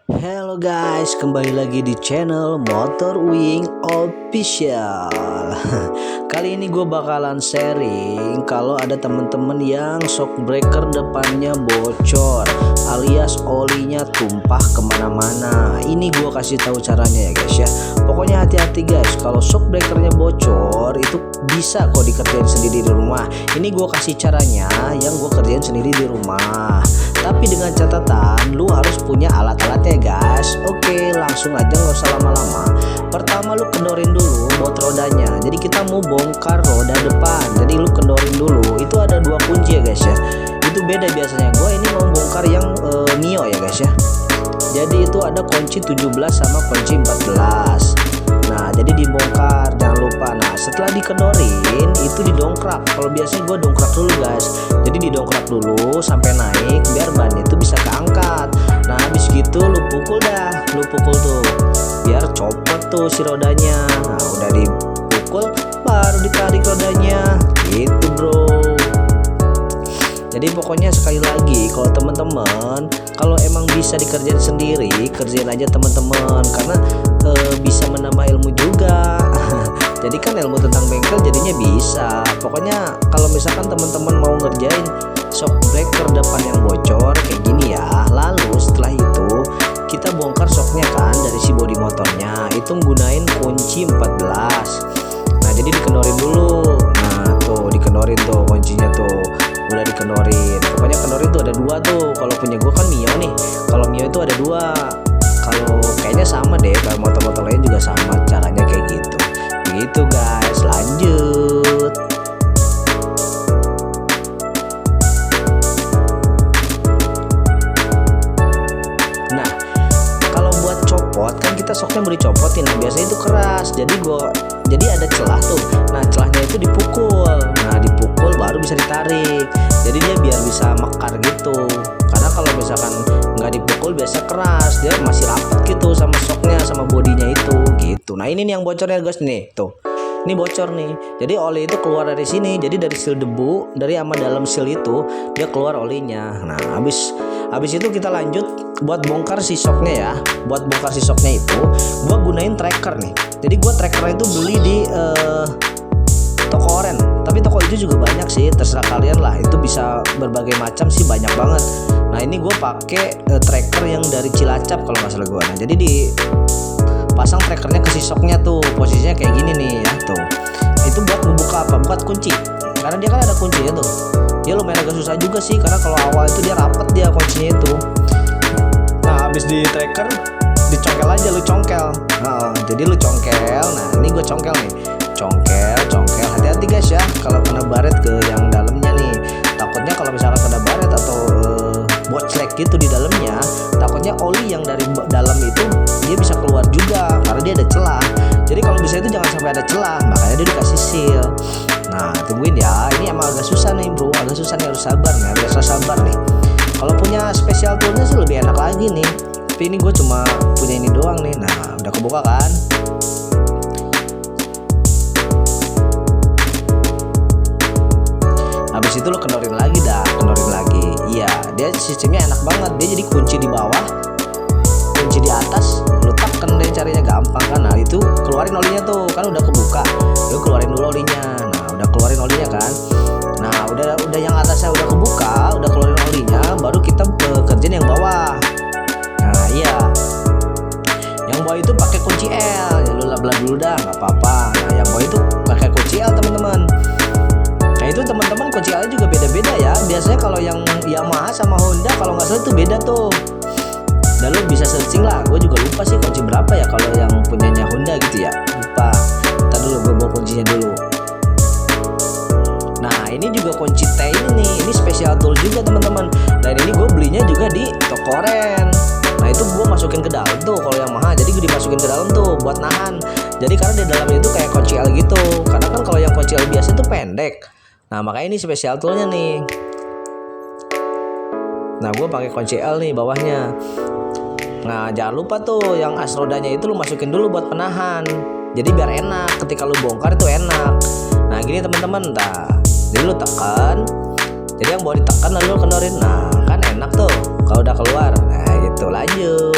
Halo guys, kembali lagi di channel Motor Wing Official. Kali ini gue bakalan sharing kalau ada temen-temen yang shock breaker depannya bocor alias olinya tumpah kemana-mana. Ini gue kasih tahu caranya ya guys ya. Pokoknya hati-hati guys, kalau shock breakernya bocor itu bisa kok dikerjain sendiri di rumah. Ini gue kasih caranya yang gue kerjain sendiri di rumah. Tapi dengan catatan lu harus punya alat-alatnya guys. Oke, langsung aja nggak usah lama-lama. Pertama lu kendorin dulu baut rodanya. Jadi kita mau bongkar roda depan. Jadi lu kendorin dulu. Itu ada dua kunci ya guys ya. Itu beda biasanya. Gua ini mau bongkar yang mio ya guys ya. Jadi itu ada kunci 17 sama kunci 14. Nah, jadi dibongkar, jangan lupa. Nah, setelah dikendorin itu didongkrak. Kalau biasanya gue dongkrak dulu guys. Jadi didongkrak dulu sampai naik biar ban itu bisa keangkat. Nah, habis gitu lu pukul dah, lu pukul tuh biar copot tuh si rodanya. Nah, udah dipukul baru ditarik rodanya. Gitu bro. Jadi pokoknya sekali lagi kalau teman-teman kalau emang bisa dikerjain sendiri, kerjain aja teman-teman, karena bisa menambah ilmu juga. Jadi kan ilmu tentang bengkel jadinya bisa. Pokoknya kalau misalkan teman-teman mau ngerjain shock breaker depan yang bocor kayak gini ya, lalu setelah itu kita bongkar shocknya kan dari si bodi motornya, itu gunain kunci 14. Nah, jadi dikendorin dulu. Nah, tuh dikendorin tuh kuncinya tuh. Udah dikendorin. Pokoknya kendorin tuh ada dua tuh. Kalau punya gua kan mio nih. Kalau mio itu ada dua. Kalau kayaknya sama deh, kalau motor-motor lain juga sama caranya kayak gitu. Gitu guys, lanjut. Nah, kalau buat copot kan kita shocknya mau dicopotin. Nah, biasanya itu keras. Jadi ada celah tuh. Nah, celahnya itu dipukul. Nah, dipukul baru bisa ditarik. Jadi dia biar bisa mekar gitu. Karena kalau misalkan nggak dipukul biasa keras, dia masih rapat gitu sama shocknya, sama bodinya itu gitu. Nah, ini nih yang bocornya guys nih, tuh. Ini bocor nih. Jadi oli itu keluar dari sini. Jadi dari seal debu, dari sama dalam seal itu dia keluar olinya. Nah, habis itu kita lanjut buat bongkar si shocknya ya. Buat bongkar si shocknya itu, gua gunain tracker nih. Jadi gua trackernya itu beli di toko oren. Tapi toko itu juga banyak sih, terserah kalian lah. Itu bisa berbagai macam sih, banyak banget. Nah, ini gue pakai tracker yang dari Cilacap kalau nggak salah gue. Nah, jadi dipasang trackernya ke si shocknya tuh, posisinya kayak gini nih ya tuh. Itu buat membuka apa? Buat kunci. Karena dia kan ada kuncinya tuh. Dia lumayan agak susah juga sih, karena kalau awal itu dia rapet dia kuncinya itu. Nah, habis di tracker dicongkel aja, lu congkel. Nah, jadi lu congkel. Nah, ini gue congkel nih. Congkel. Hati-hati guys ya kalau kena baret ke yang dalamnya nih. Takutnya kalau misalkan kena baret atau boclek gitu di dalamnya, takutnya oli yang dari dalam itu dia bisa keluar juga karena dia ada celah. Jadi kalau bisa itu jangan sampai ada celah, makanya dia dikasih seal. Nah, tungguin ya. Ini emang agak susah nih bro, agak susah nih, harus sabar nih, harus sabar nih. Kalau punya special toolnya sih lebih enak lagi nih. Tapi ini gue cuma punya ini doang nih. Nah, udah kebuka kan? Habis itu lo kendorin lagi dah, kendorin lagi. Iya, dia sistemnya enak banget. Dia jadi kunci di bawah, kunci di atas, lo tekan deh, carinya gampang kan. Nah, itu keluarin olinya tuh, kan udah kebuka. Lo keluarin dulu olinya. Nah, udah keluarin olinya kan. Nah, udah yang atasnya udah kebuka, udah keluarin olinya, baru kita kerjain yang bawah. Nah, iya. Yang bawah itu pakai kunci L. Ya lo lablah dulu dah, nggak apa-apa. Nah, yang bawah itu pakai kunci L, teman-teman. Nah, itu teman-teman kunci L juga beda-beda ya. Biasanya kalau yang Yamaha sama Honda kalau nggak salah itu beda tuh. Dan lu bisa searching lah. Gue juga lupa sih kunci berapa ya kalau yang punyanya Honda gitu ya. Lupa. Ntar dulu gue bawa kuncinya dulu. Nah, ini juga kunci T ini nih. Ini special tool juga teman-teman. Dan ini gue belinya juga di toko oren. Nah, itu gue masukin ke dalam tuh kalau Yamaha. Jadi gue dimasukin ke dalam tuh buat nahan. Jadi karena di dalamnya itu kayak kunci L gitu. Karena kan kalau yang kunci L biasa itu pendek. Nah, makanya ini spesial toolnya nih. Nah, gue pakai kunci L nih bawahnya. Nah, jangan lupa tuh yang as rodanya itu lu masukin dulu buat penahan. Jadi biar enak ketika lu bongkar itu enak. Nah, gini teman-teman, jadi lu tekan. Jadi yang bawa ditekan lalu lu kendorin. Nah, kan enak tuh kalau udah keluar. Nah, gitu lanjut.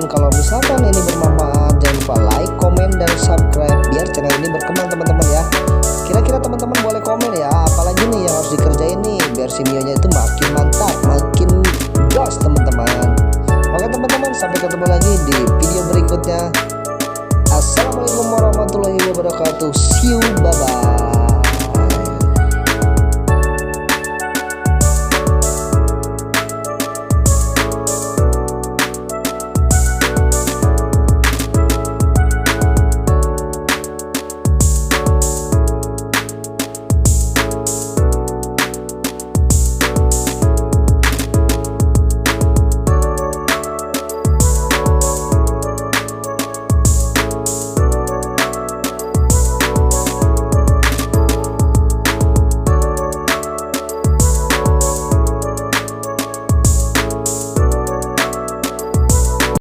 Kalau misalkan ini bermanfaat, jangan lupa like, komen, dan subscribe biar channel ini berkembang teman-teman ya. Kira-kira teman-teman boleh komen ya, apalagi nih yang harus dikerjain nih biar si Mio nya itu makin mantap, makin gas teman-teman. Oke teman-teman, sampai ketemu lagi di video berikutnya. Assalamualaikum warahmatullahi wabarakatuh. See you, bye bye.